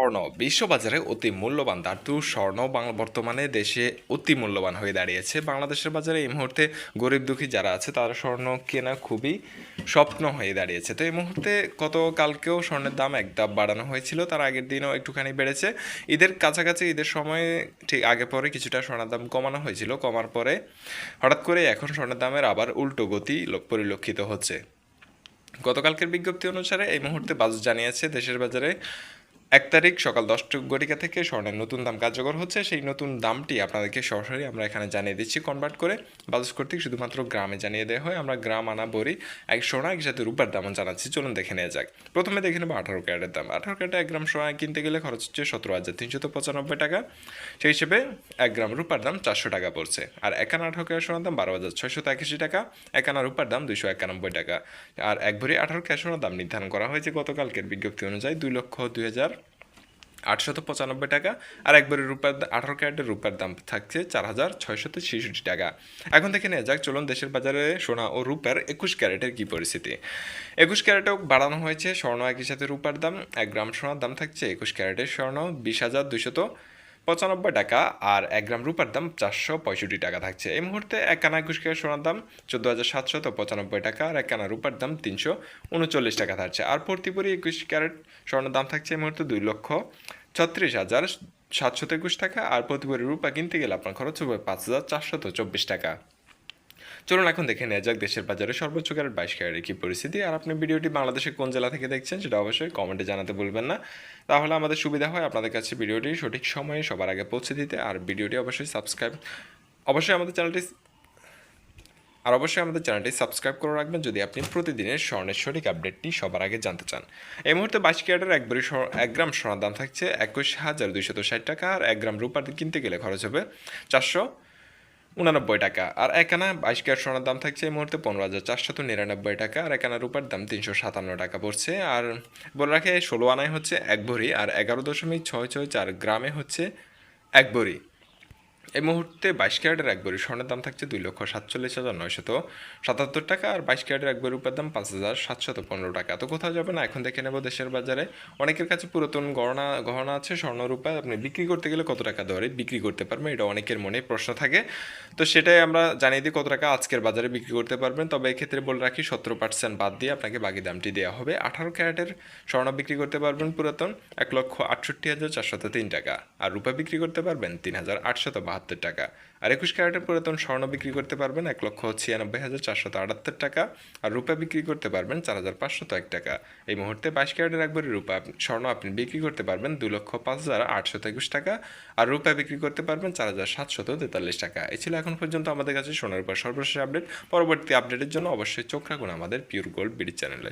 স্বর্ণ বিশ্ববাজারে অতি মূল্যবান ধাতু স্বর্ণ বর্তমানে দেশে অতি মূল্যবান হয়ে দাঁড়িয়েছে। বাংলাদেশের বাজারে এই মুহূর্তে গরিব দুঃখী যারা আছে তারা স্বর্ণ কেনা খুবই স্বপ্ন হয়ে দাঁড়িয়েছে। তো এই মুহূর্তে গতকালকেও স্বর্ণের দাম এক ধাপ বাড়ানো হয়েছিল, তার আগের দিনও একটুখানি বেড়েছে। ঈদের কাছাকাছি ঈদের সময়ে ঠিক আগে পরে কিছুটা স্বর্ণের দাম কমানো হয়েছিল, কমার পরে হঠাৎ করে এখন স্বর্ণের দামের আবার উল্টো গতি পরিলক্ষিত হচ্ছে। গতকালকের বিজ্ঞপ্তি অনুসারে এই মুহূর্তে বাজার জানিয়েছে দেশের বাজারে 1 তারিখ সকাল 10টা থেকে স্বর্ণের নতুন দাম কার্যকর হচ্ছে। সেই নতুন দামটি আপনাদেরকে সরাসরি আমরা এখানে জানিয়ে দিচ্ছি কনভার্ট করে। বাজাজ কর্তৃক শুধুমাত্র গ্রামে জানিয়ে দেওয়া হয়, আমরা গ্রাম আনা বড়ি এক সোনা একসাথে রূপার দামও জানাচ্ছি। চলুন দেখে নেওয়া যাক। প্রথমে দেখে নেবো 18 ক্যারেটের দাম। 18 ক্যারেটে 1 গ্রাম সোনা কিনতে গেলে খরচ হচ্ছে 17,395 টাকা। সেই হিসেবে 1 গ্রাম রূপার দাম 400 টাকা পড়ছে। আর 1 আনা 18 ক্যারেট সোনার দাম 12,681 টাকা। 1 আনা রূপার দাম 291 টাকা। আর 1 ভরি 18 ক্যারেট সোনার দাম নির্ধারণ করা হয়েছে গতকালকের বিজ্ঞপ্তি অনুযায়ী 2,02,895 টাকা। আর 1 ভরি রূপার 18 ক্যারেটের রূপার দাম থাকছে 4,666 টাকা। এখন থেকে নেওয়া যাক, চলুন দেশের বাজারে সোনা ও রূপার 21 ক্যারেটের কী পরিস্থিতি। 21 ক্যারেটেও বাড়ানো হয়েছে স্বর্ণ একই সাথে রূপার দাম। 1 গ্রাম সোনার দাম থাকছে 21 ক্যারেটের স্বর্ণ 20,295 টাকা। আর 1 গ্রাম রূপার দাম 465 টাকা থাকছে। এই মুহূর্তে 1 আনা 21 ক্যারেট সোনার দাম 14,795 টাকা। আর 1 আনা রূপার দাম 339 টাকা থাকছে। আর প্রতি ভরি 21 ক্যারেট স্বর্ণের দাম থাকছে এই মুহূর্তে 2,36,723 টাকা। আর প্রতি ভরি রূপা কিনতে গেলে আপনার খরচ হবে 5,424 টাকা। চলুন এখন দেখে নেওয়া যাক দেশের বাজারে সর্বোচ্চ ক্যারেট 22 ক্যারেটের কী পরিস্থিতি। আর আপনি ভিডিওটি বাংলাদেশের কোন জেলা থেকে দেখছেন সেটা অবশ্যই কমেন্টে জানাতে ভুলবেন না, তাহলে আমাদের সুবিধা হয় আপনাদের কাছে ভিডিওটি সঠিক সময়ে সবার আগে পৌঁছে দিতে। আর ভিডিওটি অবশ্যই আমাদের চ্যানেলটি সাবস্ক্রাইব করে রাখবেন যদি আপনি প্রতিদিনের স্বর্ণের সঠিক আপডেটটি সবার আগে জানতে চান। এই মুহূর্তে 22 ক্যারেটের 1 গ্রাম সোনার দাম থাকছে 21,260 টাকা। আর 1 গ্রাম রূপার কিনতে গেলে খরচ হবে 499 টাকা। আর 1 আনা 22 ক্যারেট সোনার দাম থাকছে এই মুহূর্তে 15,499 টাকা। আর 1 আনা রূপার দাম 357 টাকা পড়ছে। আর বলে রাখে 16 আনায় হচ্ছে 1 ভরি, আর 11.664 গ্রামে হচ্ছে 1 ভরি। এই মুহূর্তে 22 ক্যারেটের 1 ভরি স্বর্ণের দাম থাকছে 2,47,977 টাকা। আর 22 ক্যারেটের 1 ভরি রূপার দাম 5,715 টাকা। তো কোথাও যাবে না, এখন দেখে নেব দেশের বাজারে অনেকের কাছে পুরাতন গহনা আছে স্বর্ণ রূপা, আপনি বিক্রি করতে গেলে কত টাকা দরে বিক্রি করতে পারবেন, এটা অনেকের মনে প্রশ্ন থাকে। তো সেটাই আমরা জানিয়ে দিই কত টাকা আজকের বাজারে বিক্রি করতে পারবেন। তবে এক্ষেত্রে বলে রাখি 17% বাদ দিয়ে আপনাকে বাকি দামটি দেওয়া হবে। 18 ক্যারেটের স্বর্ণ বিক্রি করতে পারবেন পুরাতন 1,68,403 টাকা। আর রূপা বিক্রি করতে পারবেন 3,872 টাকা। আর 21 ক্যারেটের পুরাতন স্বর্ণ বিক্রি করতে পারবেন 1,96,478 টাকা। আর রূপা বিক্রি করতে পারবেন 4,501 টাকা। এই মুহূর্তে 22 ক্যারেটের 1 ভরি রূপা স্বর্ণ আপনি বিক্রি করতে পারবেন 2,05,821 টাকা। আর রূপা বিক্রি করতে পারবেন 4,743 টাকা। এই ছিল এখন পর্যন্ত আমাদের কাছে সোনার উপর সর্বশেষ আপডেট। পরবর্তী আপডেটের জন্য অবশ্যই চোখ রাখুন আমাদের পিওর গোল্ড বিডি চ্যানেলে।